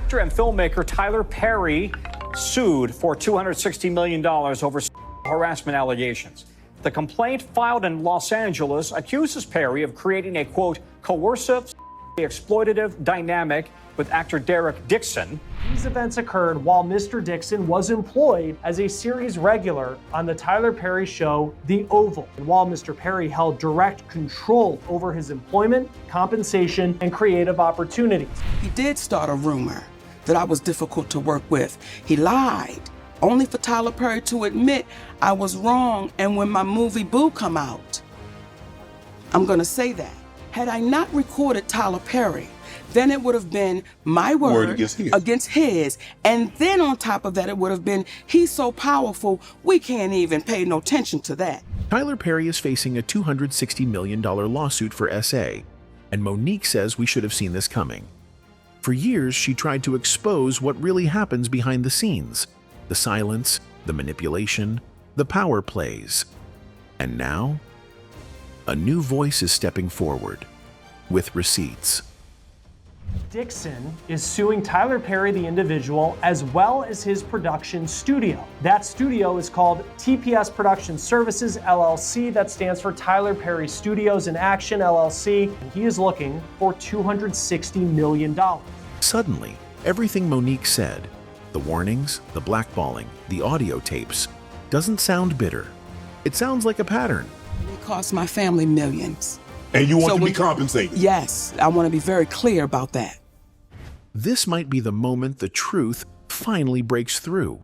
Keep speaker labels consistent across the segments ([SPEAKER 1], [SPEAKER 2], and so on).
[SPEAKER 1] Actor and filmmaker Tyler Perry sued for $260 million over harassment allegations. The complaint filed in Los Angeles accuses Perry of creating a, quote, coercive, exploitative dynamic with actor Dixon.
[SPEAKER 2] These events occurred while Mr. Dixon was employed as a series regular on the Tyler Perry show, The Oval, and while Mr. Perry held direct control over his employment, compensation, and creative opportunities.
[SPEAKER 3] He did start a rumor that I was difficult to work with. He lied, only for Tyler Perry to admit I was wrong, and when my movie Boo come out, I'm gonna say that. Had I not recorded Tyler Perry, then it would have been my word against his. And then on top of that, it would have been, he's so powerful, we can't even pay no attention to that.
[SPEAKER 4] Tyler Perry is facing a $260 million lawsuit for SA, and Monique says we should have seen this coming. For years, she tried to expose what really happens behind the scenes, the silence, the manipulation, the power plays. And now, a new voice is stepping forward with receipts.
[SPEAKER 2] Dixon is suing Tyler Perry, the individual, as well as his production studio. That studio is called TPS Production Services, LLC. That stands for Tyler Perry Studios in Action, LLC. And he is looking for $260 million.
[SPEAKER 4] Suddenly, everything Monique said, the warnings, the blackballing, the audio tapes, doesn't sound bitter. It sounds like a pattern.
[SPEAKER 3] It cost my family millions.
[SPEAKER 5] And you want to be compensated?
[SPEAKER 3] Yes, I want to be very clear about that.
[SPEAKER 4] This might be the moment the truth finally breaks through,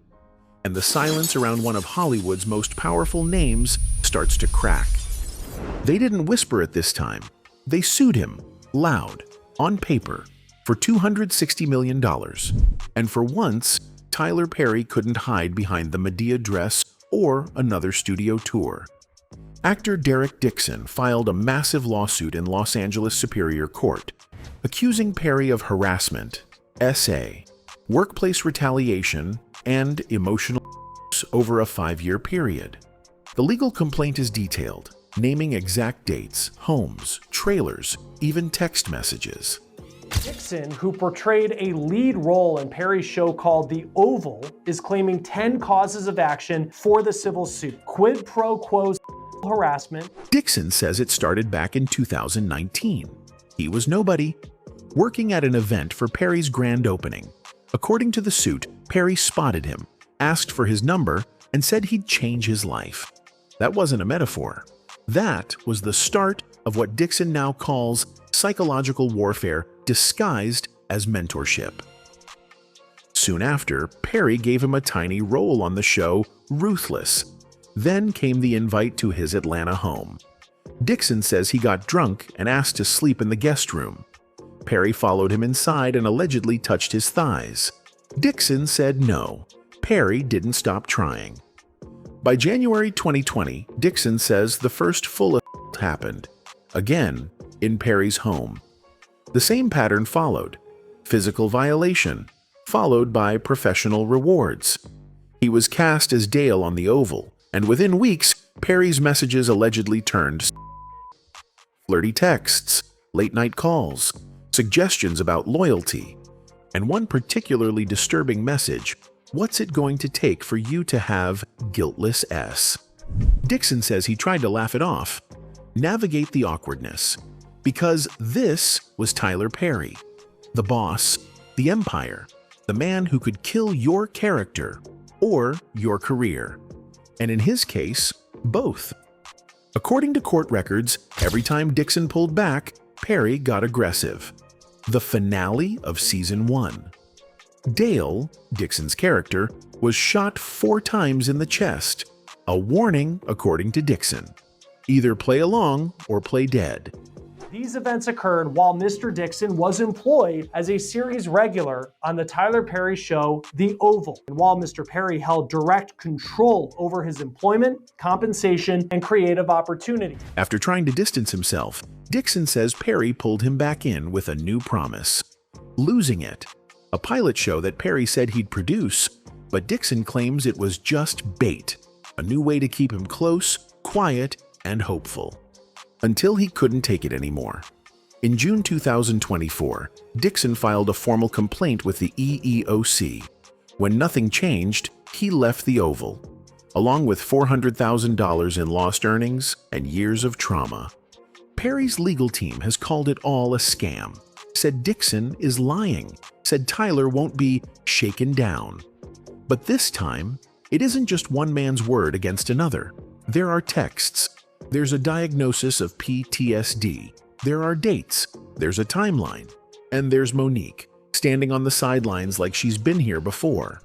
[SPEAKER 4] and the silence around one of Hollywood's most powerful names starts to crack. They didn't whisper it this time. They sued him, loud, on paper, for $260 million. And for once, Tyler Perry couldn't hide behind the Medea dress or another studio tour. Actor Dixon filed a massive lawsuit in Los Angeles Superior Court, accusing Perry of harassment, SA, workplace retaliation, and emotional abuse over a 5-year period. The legal complaint is detailed, naming exact dates, homes, trailers, even text messages.
[SPEAKER 2] Dixon, who portrayed a lead role in Perry's show called The Oval, is claiming 10 causes of action for the civil suit. Quid pro quo harassment.
[SPEAKER 4] Dixon says it started back in 2019. He was nobody, working at an event for Perry's grand opening. According to the suit, Perry spotted him, asked for his number, and said he'd change his life. That wasn't a metaphor. That was the start of what Dixon now calls psychological warfare disguised as mentorship. Soon after, Perry gave him a tiny role on the show Ruthless. Then came the invite to his Atlanta home. Dixon says he got drunk and asked to sleep in the guest room. Perry followed him inside and allegedly touched his thighs. Dixon said no. Perry didn't stop trying. By January 2020, Dixon says the first full assault happened, again in Perry's home. The same pattern followed: physical violation, followed by professional rewards. He was cast as Dale on The Oval, and within weeks, Perry's messages allegedly turned flirty texts, late-night calls, suggestions about loyalty, and one particularly disturbing message: what's it going to take for you to have guiltless S? Dixon says he tried to laugh it off, navigate the awkwardness, because this was Tyler Perry, the boss, the empire, the man who could kill your character or your career. And in his case, both. According to court records, every time Dixon pulled back, Perry got aggressive. The finale of Season 1. Dale, Dixon's character, was shot 4 times in the chest. A warning, according to Dixon. Either play along or play dead.
[SPEAKER 2] These events occurred while Mr. Dixon was employed as a series regular on the Tyler Perry show, The Oval, and while Mr. Perry held direct control over his employment, compensation, and creative opportunities.
[SPEAKER 4] After trying to distance himself, Dixon says Perry pulled him back in with a new promise: Losing It, a pilot show that Perry said he'd produce, but Dixon claims it was just bait, a new way to keep him close, quiet, and hopeful. Until he couldn't take it anymore. In June 2024, Dixon filed a formal complaint with the EEOC. When nothing changed, he left the Oval, along with $400,000 in lost earnings and years of trauma. Perry's legal team has called it all a scam, said Dixon is lying, said Tyler won't be shaken down. But this time, it isn't just one man's word against another. There are texts. There's a diagnosis of PTSD. There are dates. There's a timeline. And there's Monique, standing on the sidelines like she's been here before.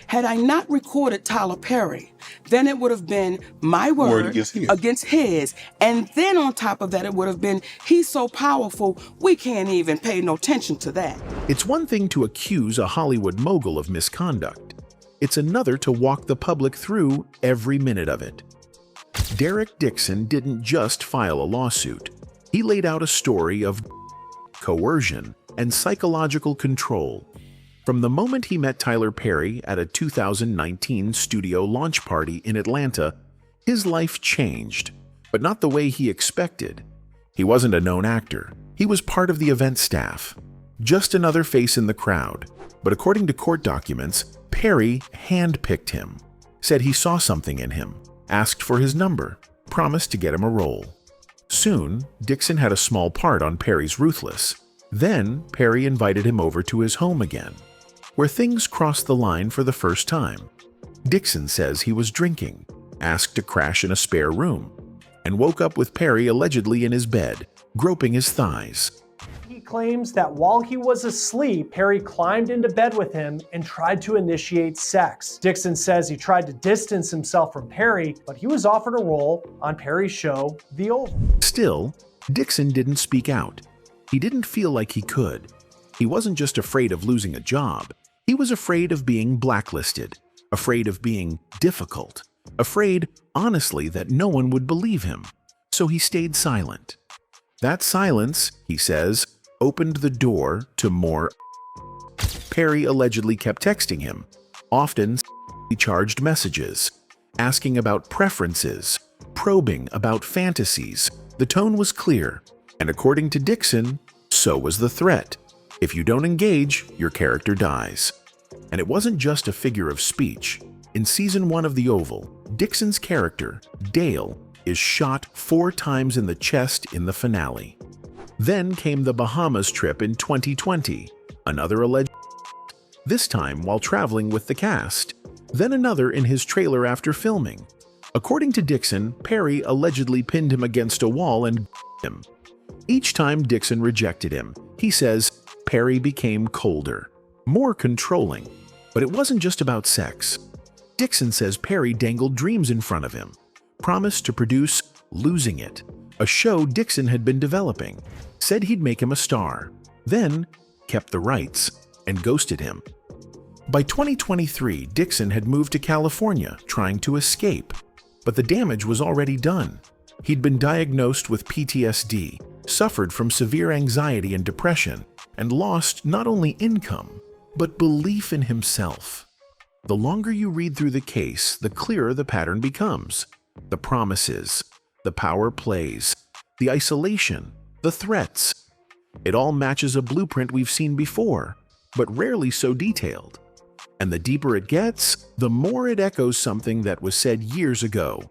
[SPEAKER 3] Had I not recorded Tyler Perry, then it would have been my word against his. And then on top of that, it would have been, he's so powerful, we can't even pay no attention to that.
[SPEAKER 4] It's one thing to accuse a Hollywood mogul of misconduct. It's another to walk the public through every minute of it. Derek Dixon didn't just file a lawsuit. He laid out a story of coercion and psychological control. From the moment he met Tyler Perry at a 2019 studio launch party in Atlanta, his life changed, but not the way he expected. He wasn't a known actor. He was part of the event staff, just another face in the crowd. But according to court documents, Perry handpicked him, said he saw something in him, asked for his number, promised to get him a role. Soon, Dixon had a small part on Perry's Ruthless. Then, Perry invited him over to his home again, where things crossed the line for the first time. Dixon says he was drinking, asked to crash in a spare room, and woke up with Perry allegedly in his bed, groping his thighs.
[SPEAKER 2] He claims that while he was asleep, Perry climbed into bed with him and tried to initiate sex. Dixon says he tried to distance himself from Perry, but he was offered a role on Perry's show, The Oval.
[SPEAKER 4] Still, Dixon didn't speak out. He didn't feel like he could. He wasn't just afraid of losing a job. He was afraid of being blacklisted, afraid of being difficult, afraid, honestly, that no one would believe him. So he stayed silent. That silence, he says, opened the door to more. Perry allegedly kept texting him, often charged messages, asking about preferences, probing about fantasies. The tone was clear, and according to Dixon, so was the threat. If you don't engage, your character dies. And it wasn't just a figure of speech. In season 1 of The Oval, Dixon's character, Dale, is shot 4 times in the chest in the finale. Then came the Bahamas trip in 2020, another alleged, this time while traveling with the cast, then another in his trailer after filming. According to Dixon, Perry allegedly pinned him against a wall and him. Each time Dixon rejected him, he says Perry became colder, more controlling. But it wasn't just about sex. Dixon says Perry dangled dreams in front of him, promised to produce Losing It, a show Dixon had been developing, said he'd make him a star, then kept the rights and ghosted him. By 2023, Dixon had moved to California trying to escape, but the damage was already done. He'd been diagnosed with PTSD, suffered from severe anxiety and depression, and lost not only income, but belief in himself. The longer you read through the case, the clearer the pattern becomes. The promises, the power plays, the isolation, the threats. It all matches a blueprint we've seen before, but rarely so detailed. And the deeper it gets, the more it echoes something that was said years ago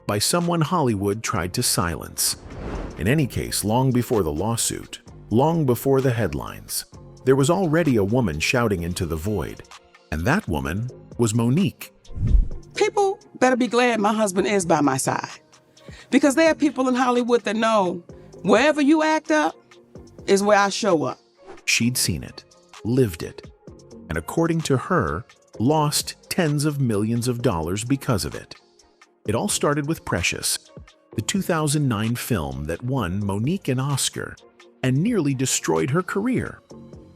[SPEAKER 4] by someone Hollywood tried to silence. In any case, long before the lawsuit, long before the headlines, there was already a woman shouting into the void. And that woman was Monique.
[SPEAKER 3] People better be glad my husband is by my side. Because there are people in Hollywood that know wherever you act up is where I show up.
[SPEAKER 4] She'd seen it, lived it, and according to her, lost tens of millions of dollars because of it. It all started with Precious, the 2009 film that won Monique an Oscar and nearly destroyed her career.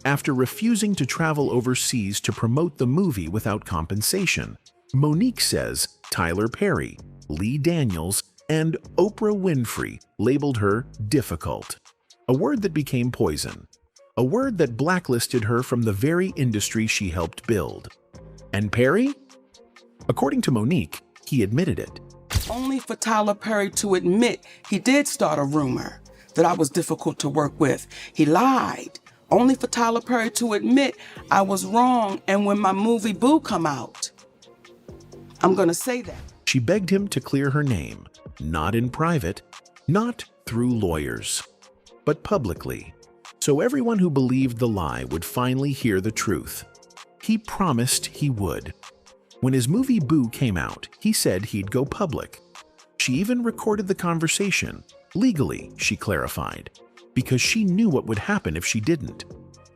[SPEAKER 4] After refusing to travel overseas to promote the movie without compensation, Monique says Tyler Perry, Lee Daniels, and Oprah Winfrey labeled her difficult, a word that became poison, a word that blacklisted her from the very industry she helped build. And Perry? According to Monique, he admitted it.
[SPEAKER 3] Only for Tyler Perry to admit he did start a rumor that I was difficult to work with. He lied, only for Tyler Perry to admit I was wrong. And when my movie Boo come out, I'm gonna say that.
[SPEAKER 4] She begged him to clear her name, not in private, not through lawyers, but publicly, so everyone who believed the lie would finally hear the truth. He promised he would. When his movie Boo came out, he said he'd go public. She even recorded the conversation, legally, she clarified, because she knew what would happen if she didn't.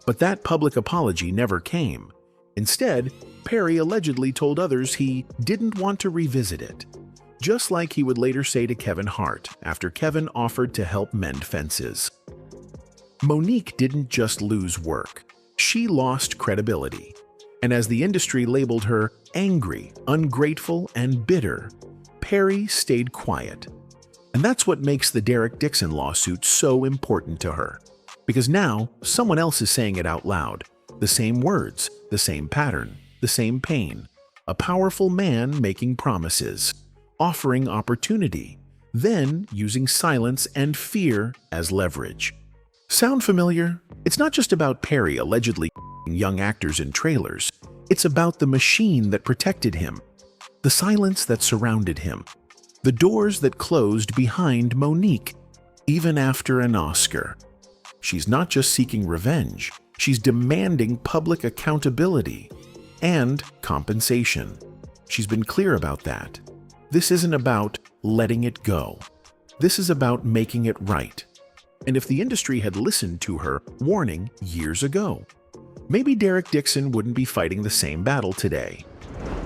[SPEAKER 4] But that public apology never came. Instead, Perry allegedly told others he didn't want to revisit it, just like he would later say to Kevin Hart after Kevin offered to help mend fences. Monique didn't just lose work, she lost credibility. And as the industry labeled her angry, ungrateful, and bitter, Perry stayed quiet. And that's what makes the Derek Dixon lawsuit so important to her. Because now, someone else is saying it out loud. The same words, the same pattern, the same pain. A powerful man making promises, offering opportunity, then using silence and fear as leverage. Sound familiar? It's not just about Perry allegedly young actors in trailers. It's about the machine that protected him, the silence that surrounded him, the doors that closed behind Monique, even after an Oscar. She's not just seeking revenge, she's demanding public accountability and compensation. She's been clear about that. This isn't about letting it go. This is about making it right. And if the industry had listened to her warning years ago, maybe Derek Dixon wouldn't be fighting the same battle today.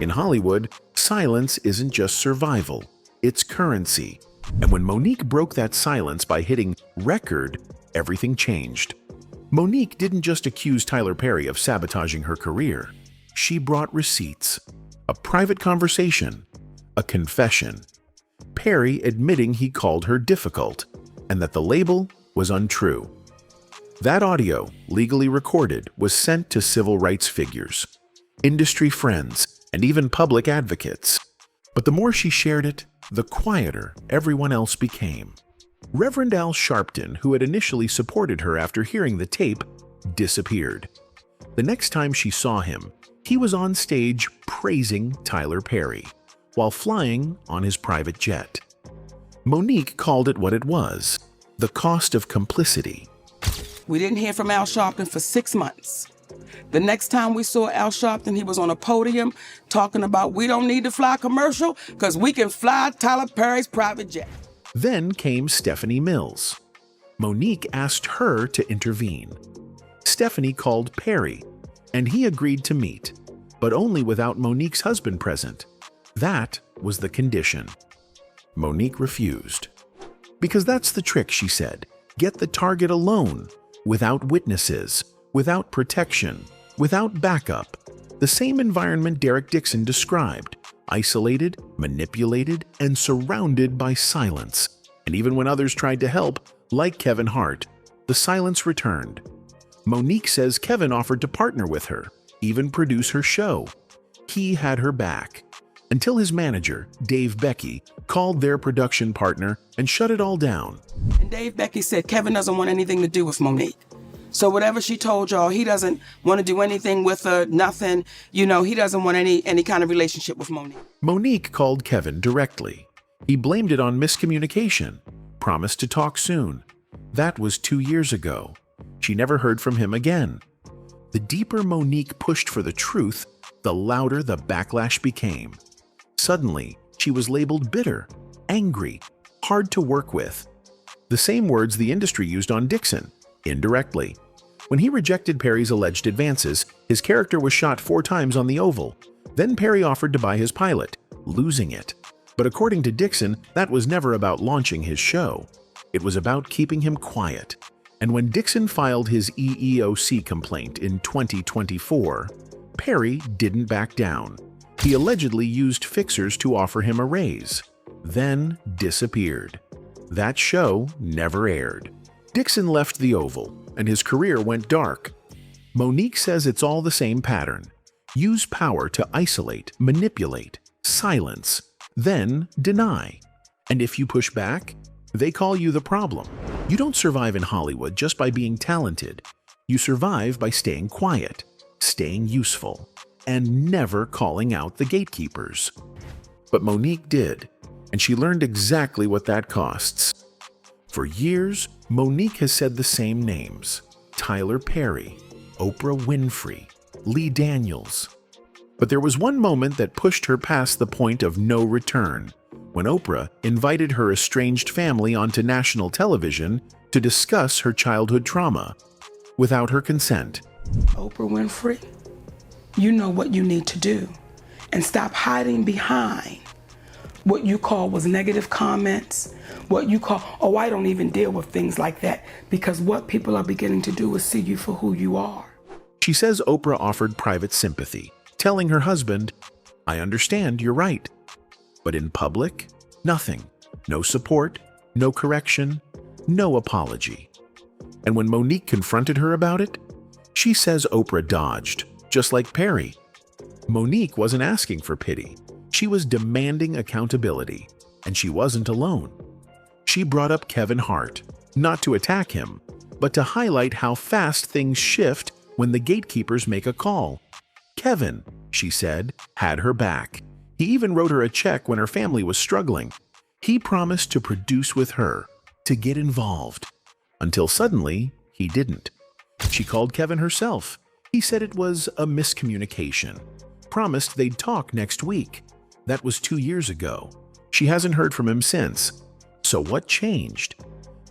[SPEAKER 4] In Hollywood, silence isn't just survival, it's currency. And when Monique broke that silence by hitting record, everything changed. Monique didn't just accuse Tyler Perry of sabotaging her career. She brought receipts, a private conversation, a confession. Perry admitting he called her difficult, and that the label was untrue. That audio, legally recorded, was sent to civil rights figures, industry friends, and even public advocates. But the more she shared it, the quieter everyone else became. Reverend Al Sharpton, who had initially supported her after hearing the tape, disappeared. The next time she saw him, he was on stage praising Tyler Perry, while flying on his private jet. Monique called it what it was, the cost of complicity.
[SPEAKER 3] We didn't hear from Al Sharpton for 6 months. The next time we saw Al Sharpton, he was on a podium talking about we don't need to fly commercial because we can fly Tyler Perry's private jet.
[SPEAKER 4] Then came Stephanie Mills. Monique asked her to intervene. Stephanie called Perry, and he agreed to meet, but only without Monique's husband present. That was the condition. Monique refused. Because that's the trick, she said. Get the target alone, without witnesses, without protection, without backup. The same environment Derek Dixon described, isolated, manipulated, and surrounded by silence. And even when others tried to help, like Kevin Hart, the silence returned. Monique says Kevin offered to partner with her, even produce her show. He had her back, until his manager, Dave Becky, called their production partner and shut it all down.
[SPEAKER 3] And Dave Becky said Kevin doesn't want anything to do with Monique. So whatever she told y'all, he doesn't want to do anything with her, nothing. You know, he doesn't want any kind of relationship with Monique.
[SPEAKER 4] Monique called Kevin directly. He blamed it on miscommunication, promised to talk soon. That was 2 years ago. She never heard from him again. The deeper Monique pushed for the truth, the louder the backlash became. Suddenly, she was labeled bitter, angry, hard to work with. The same words the industry used on Dixon, indirectly. When he rejected Perry's alleged advances, his character was shot 4 times on the Oval. Then Perry offered to buy his pilot, losing it. But according to Dixon, that was never about launching his show. It was about keeping him quiet. And when Dixon filed his EEOC complaint in 2024, Perry didn't back down. He allegedly used fixers to offer him a raise, then disappeared. That show never aired. Dixon left the Oval, and his career went dark. Monique says it's all the same pattern. Use power to isolate, manipulate, silence, then deny. And if you push back, they call you the problem. You don't survive in Hollywood just by being talented. You survive by staying quiet, staying useful, and never calling out the gatekeepers. But Monique did, and she learned exactly what that costs. For years, Monique has said the same names: Tyler Perry, Oprah Winfrey, Lee Daniels. But there was one moment that pushed her past the point of no return, when Oprah invited her estranged family onto national television to discuss her childhood trauma, without her consent.
[SPEAKER 3] Oprah Winfrey, you know what you need to do, and stop hiding behind what you call was negative comments, what you call, oh, I don't even deal with things like that, because what people are beginning to do is see you for who you are.
[SPEAKER 4] She says Oprah offered private sympathy, telling her husband, I understand, you're right. But in public, nothing. No support, no correction, no apology. And when Monique confronted her about it, she says Oprah dodged, just like Perry. Monique wasn't asking for pity. She was demanding accountability, and she wasn't alone. She brought up Kevin Hart, not to attack him, but to highlight how fast things shift when the gatekeepers make a call. Kevin, she said, had her back. He even wrote her a check when her family was struggling. He promised to produce with her, to get involved. Until suddenly, he didn't. She called Kevin herself. He said it was a miscommunication. Promised they'd talk next week. That was 2 years ago. She hasn't heard from him since. So what changed?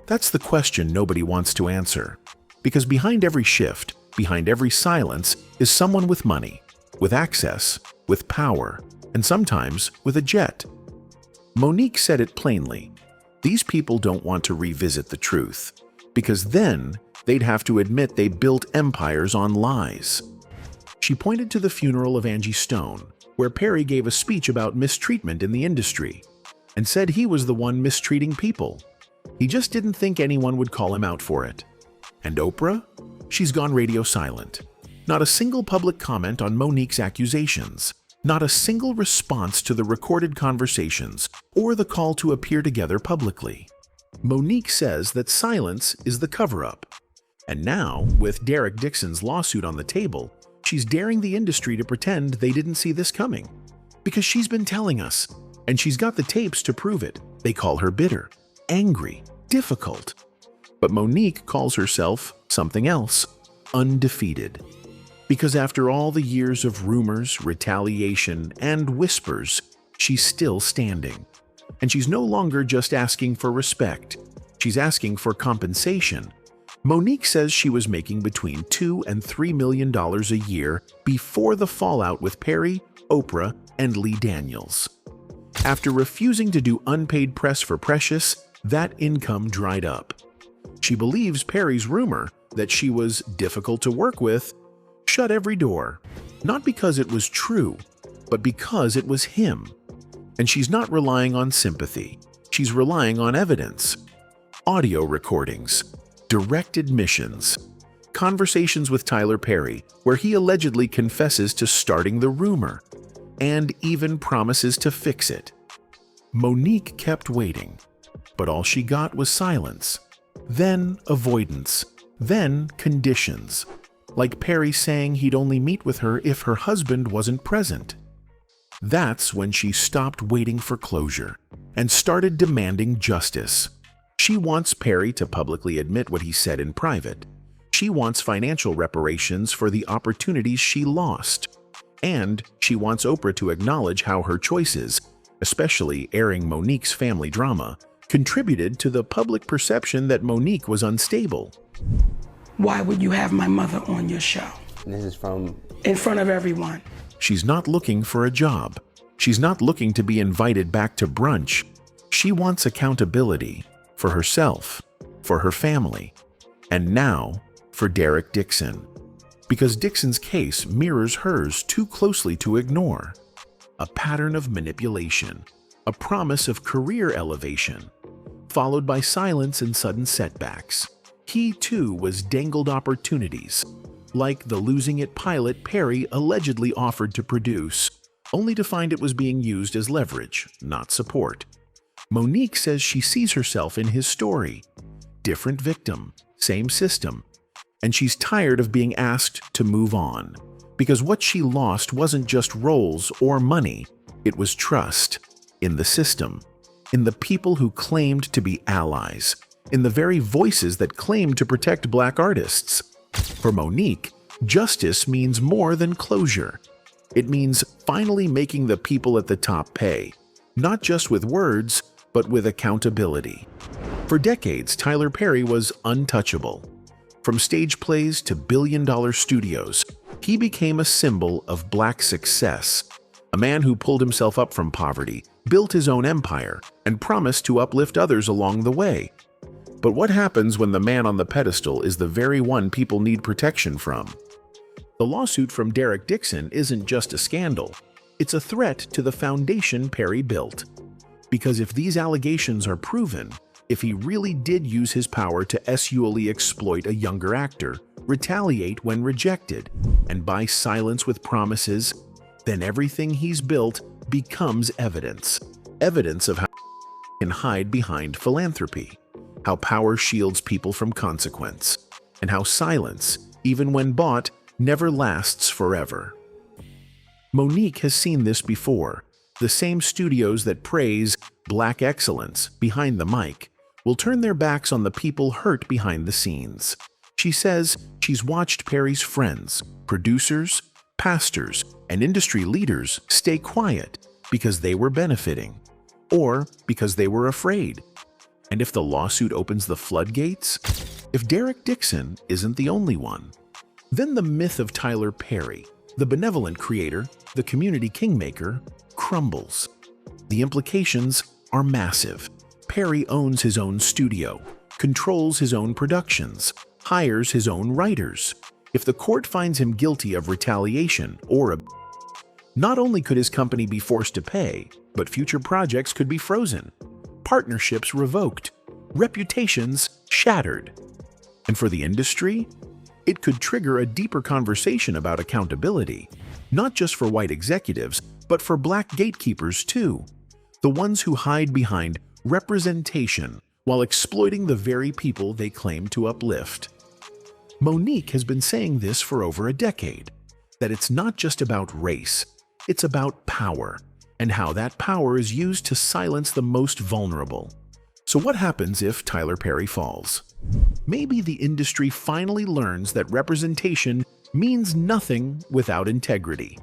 [SPEAKER 4] That's the question nobody wants to answer. Because behind every shift, behind every silence, is someone with money, with access, with power, and sometimes with a jet. Monique said it plainly. These people don't want to revisit the truth, because then they'd have to admit they built empires on lies. She pointed to the funeral of Angie Stone, where Perry gave a speech about mistreatment in the industry, and said he was the one mistreating people. He just didn't think anyone would call him out for it. And Oprah? She's gone radio silent. Not a single public comment on Monique's accusations. Not a single response to the recorded conversations or the call to appear together publicly. Monique says that silence is the cover-up. And now, with Derek Dixon's lawsuit on the table, she's daring the industry to pretend they didn't see this coming. Because she's been telling us, and she's got the tapes to prove it. They call her bitter, angry, difficult. But Monique calls herself something else, undefeated. Because after all the years of rumors, retaliation, and whispers, she's still standing. And she's no longer just asking for respect. She's asking for compensation. Monique says she was making between $2 and $3 million a year before the fallout with Perry, Oprah, and Lee Daniels. After refusing to do unpaid press for Precious, that income dried up. She believes Perry's rumor that she was difficult to work with shut every door, not because it was true, but because it was him. And she's not relying on sympathy. She's relying on evidence. Audio recordings, direct admissions, conversations with Tyler Perry where he allegedly confesses to starting the rumor, and even promises to fix it. Monique kept waiting, but all she got was silence, then avoidance, then conditions, like Perry saying he'd only meet with her if her husband wasn't present. That's when she stopped waiting for closure and started demanding justice. She wants Perry to publicly admit what he said in private. She wants financial reparations for the opportunities she lost. And she wants Oprah to acknowledge how her choices, especially airing Monique's family drama, contributed to the public perception that Monique was unstable.
[SPEAKER 3] Why would you have my mother on your show?
[SPEAKER 6] This is from...
[SPEAKER 3] In front of everyone.
[SPEAKER 4] She's not looking for a job. She's not looking to be invited back to brunch. She wants accountability for herself, for her family, and now for Derek Dixon. Because Dixon's case mirrors hers too closely to ignore. A pattern of manipulation, a promise of career elevation, followed by silence and sudden setbacks. He too was dangled opportunities, like the Losing It pilot Perry allegedly offered to produce, only to find it was being used as leverage, not support. Monique says she sees herself in his story. different victim, same system, and she's tired of being asked to move on. Because what she lost wasn't just roles or money, it was trust in the system, in the people who claimed to be allies, in the very voices that claimed to protect Black artists. For Monique, justice means more than closure. It means finally making the people at the top pay, not just with words, but with accountability. For decades, Tyler Perry was untouchable. From stage plays to billion-dollar studios, he became a symbol of Black success, a man who pulled himself up from poverty, built his own empire, and promised to uplift others along the way. But what happens when the man on the pedestal is the very one people need protection from? The lawsuit from Dixon isn't just a scandal, it's a threat to the foundation Perry built. Because if these allegations are proven, if he really did use his power to sexually exploit a younger actor, retaliate when rejected, and buy silence with promises, then everything he's built becomes evidence. Evidence of how can hide behind philanthropy, how power shields people from consequence, and how silence, even when bought, never lasts forever. Monique has seen this before. The same studios that praise Black excellence behind the mic will turn their backs on the people hurt behind the scenes. She says she's watched Perry's friends, producers, pastors, and industry leaders stay quiet because they were benefiting, or because they were afraid. And if the lawsuit opens the floodgates, if Dixon isn't the only one, then the myth of Tyler Perry, the benevolent creator, the community kingmaker, crumbles. The implications are massive. Perry owns his own studio, controls his own productions, hires his own writers. If the court finds him guilty of retaliation or not only could his company be forced to pay, but future projects could be frozen, partnerships revoked, reputations shattered. And for the industry, it could trigger a deeper conversation about accountability, not just for white executives, but for Black gatekeepers too, the ones who hide behind representation while exploiting the very people they claim to uplift. Monique has been saying this for over a decade, that it's not just about race, it's about power, and how that power is used to silence the most vulnerable. So what happens if Tyler Perry falls? Maybe the industry finally learns that representation means nothing without integrity.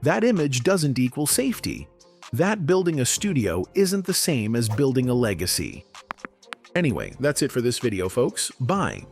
[SPEAKER 4] That image doesn't equal safety. That building a studio isn't the same as building a legacy. Anyway, that's it for this video, folks. Bye.